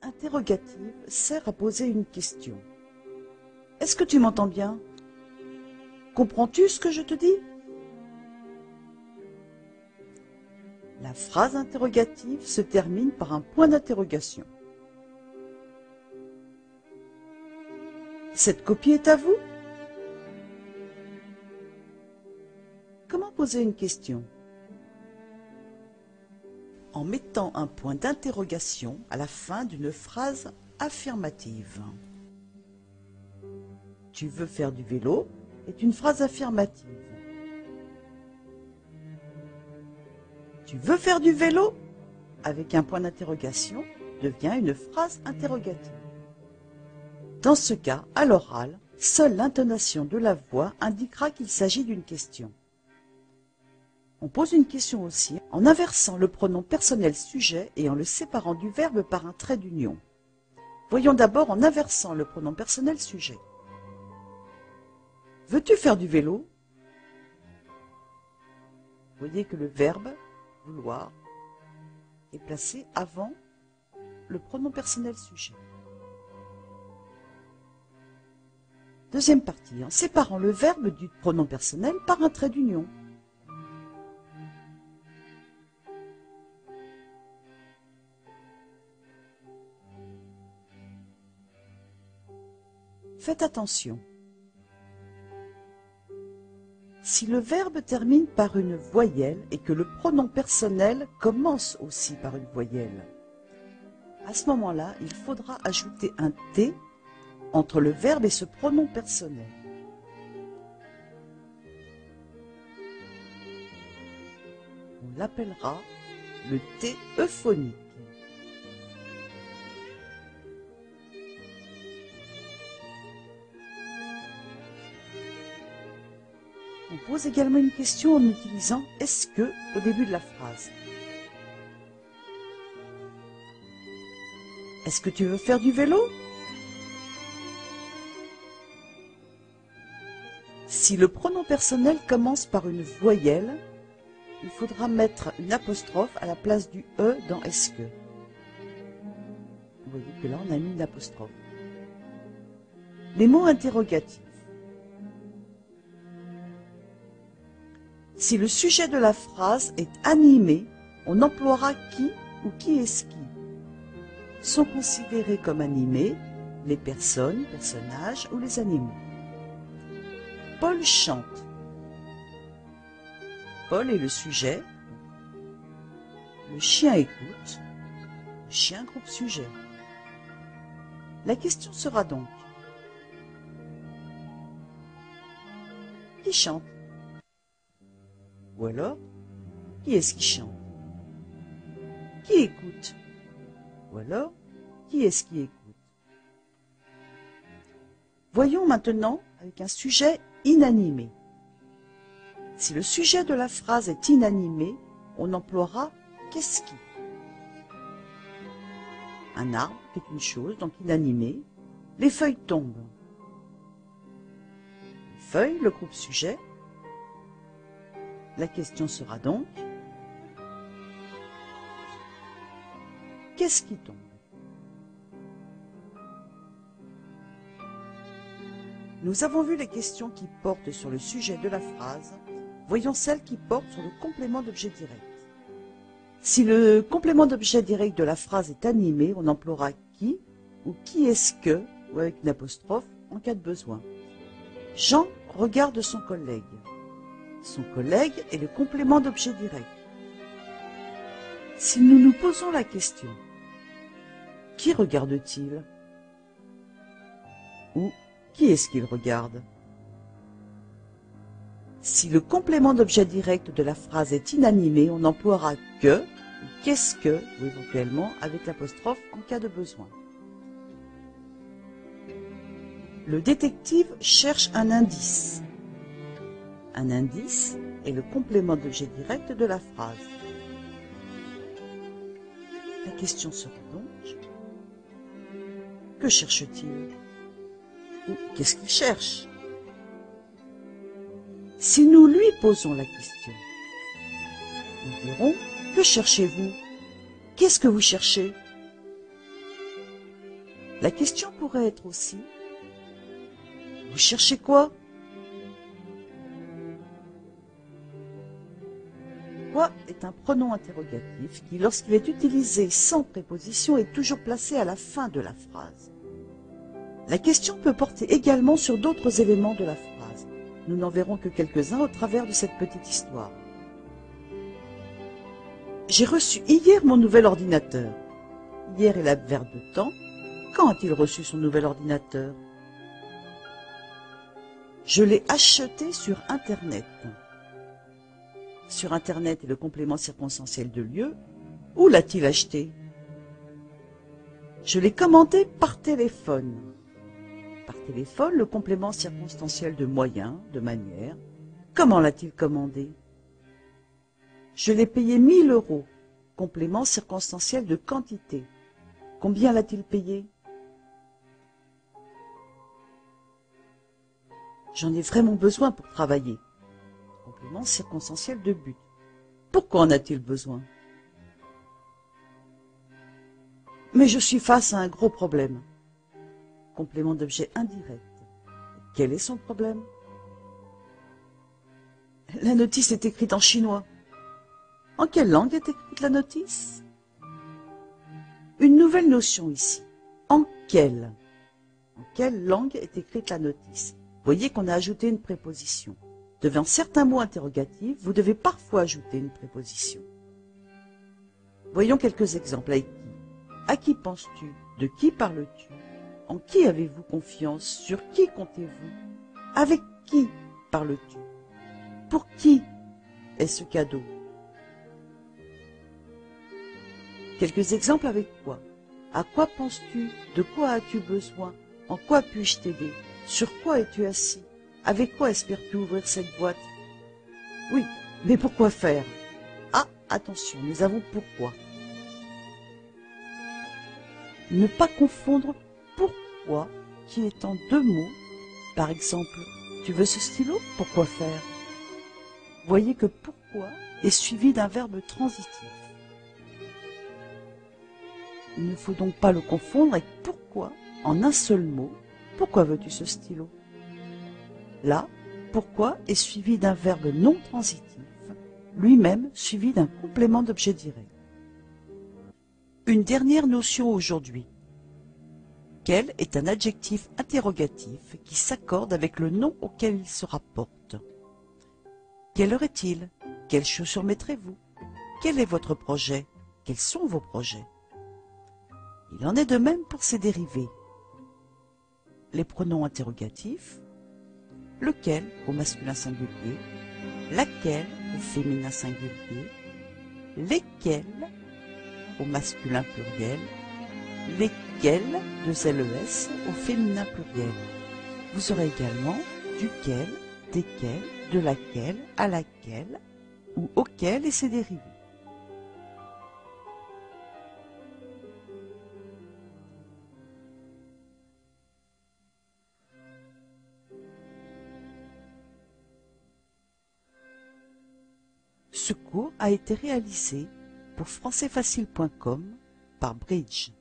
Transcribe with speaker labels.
Speaker 1: Interrogative sert à poser une question. Est-ce que tu m'entends bien? Comprends-tu ce que je te dis? La phrase interrogative se termine par un point d'interrogation. Cette copie est à vous? Comment poser une question? En mettant un point d'interrogation à la fin d'une phrase affirmative. Tu veux faire du vélo est une phrase affirmative. Tu veux faire du vélo avec un point d'interrogation devient une phrase interrogative. Dans ce cas, à l'oral, seule l'intonation de la voix indiquera qu'il s'agit d'une question. On pose une question aussi en inversant le pronom personnel sujet et en le séparant du verbe par un trait d'union. Voyons d'abord en inversant le pronom personnel sujet. Veux-tu faire du vélo? Voyez que le verbe vouloir est placé avant le pronom personnel sujet. Deuxième partie, en séparant le verbe du pronom personnel par un trait d'union. Faites attention. Si le verbe termine par une voyelle et que le pronom personnel commence aussi par une voyelle, à ce moment-là, il faudra ajouter un T entre le verbe et ce pronom personnel. On l'appellera le T euphonique. On pose également une question en utilisant « est-ce que » au début de la phrase. Est-ce que tu veux faire du vélo? Si le pronom personnel commence par une voyelle, il faudra mettre une apostrophe à la place du « e » dans « est-ce que ». Vous voyez que là, on a mis une apostrophe. Les mots interrogatifs. Si le sujet de la phrase est animé, on emploiera qui ou qui est-ce qui. Sont considérés comme animés les personnes, personnages ou les animaux. Paul chante. Paul est le sujet. Le chien écoute. Le chien groupe sujet. La question sera donc: qui chante? Ou alors, qui est-ce qui chante? Qui écoute? Ou alors, qui est-ce qui écoute? Voyons maintenant avec un sujet inanimé. Si le sujet de la phrase est inanimé, on emploiera qu'est-ce qui. Un arbre est une chose, donc inanimé. Les feuilles tombent. Les feuilles, le groupe sujet. La question sera donc: qu'est-ce qui tombe? Nous avons vu les questions qui portent sur le sujet de la phrase. Voyons celles qui portent sur le complément d'objet direct. Si le complément d'objet direct de la phrase est animé, on emploiera qui ou qui est-ce que, ou avec une apostrophe, en cas de besoin. Jean regarde son collègue. Son collègue est le complément d'objet direct. Si nous nous posons la question: qui regarde-t-il? Ou qui est-ce qu'il regarde? Si le complément d'objet direct de la phrase est inanimé, on emploiera que, ou qu'est-ce que, ou éventuellement avec l'apostrophe en cas de besoin. Le détective cherche un indice. Un indice est le complément d'objet direct de la phrase. La question sera donc: que cherche-t-il? Ou qu'est-ce qu'il cherche? Si nous lui posons la question, nous dirons: que cherchez-vous? Qu'est-ce que vous cherchez? La question pourrait être aussi: vous cherchez quoi? Quoi est un pronom interrogatif qui, lorsqu'il est utilisé sans préposition, est toujours placé à la fin de la phrase. La question peut porter également sur d'autres éléments de la phrase. Nous n'en verrons que quelques-uns au travers de cette petite histoire. J'ai reçu hier mon nouvel ordinateur. Hier est l'adverbe de temps. Quand a-t-il reçu son nouvel ordinateur? Je l'ai acheté sur Internet. Sur Internet est le complément circonstanciel de lieu. Où l'a-t-il acheté? Je l'ai commandé par téléphone. Par téléphone, le complément circonstanciel de moyen, de manière. Comment l'a-t-il commandé? Je l'ai payé 1000 €. Complément circonstanciel de quantité. Combien l'a-t-il payé? J'en ai vraiment besoin pour travailler. Complément circonstanciel de but. Pourquoi en a-t-il besoin? Mais je suis face à un gros problème. Complément d'objet indirect. Quel est son problème? La notice est écrite en chinois. En quelle langue est écrite la notice? Une nouvelle notion ici. En quelle? En quelle langue est écrite la notice? Voyez qu'on a ajouté une préposition. Devant certains mots interrogatifs, vous devez parfois ajouter une préposition. Voyons quelques exemples avec qui. À qui penses-tu? De qui parles-tu? En qui avez-vous confiance? Sur qui comptez-vous? Avec qui parles-tu? Pour qui est ce cadeau? Quelques exemples avec quoi. À quoi penses-tu? De quoi as-tu besoin? En quoi puis-je t'aider? Sur quoi es-tu assis? Avec quoi espères-tu ouvrir cette boîte? Oui, mais pourquoi faire? Ah, attention, nous avons pourquoi. Ne pas confondre pourquoi, qui est en deux mots. Par exemple, tu veux ce stylo? Pourquoi faire? Voyez que pourquoi est suivi d'un verbe transitif. Il ne faut donc pas le confondre avec pourquoi en un seul mot. Pourquoi veux-tu ce stylo? Là, pourquoi est suivi d'un verbe non transitif, lui-même suivi d'un complément d'objet direct. Une dernière notion aujourd'hui. Quel est un adjectif interrogatif qui s'accorde avec le nom auquel il se rapporte? Quelle heure est-il? Quelles chaussures mettrez-vous? Quel est votre projet? Quels sont vos projets? Il en est de même pour ses dérivés. Les pronoms interrogatifs, lequel au masculin singulier, laquelle au féminin singulier, lesquels au masculin pluriel, lesquels de LES au féminin pluriel. Vous aurez également duquel, desquels, de laquelle, à laquelle ou auquel et ses dérivés. Ce cours a été réalisé pour françaisfacile.com par Bridge.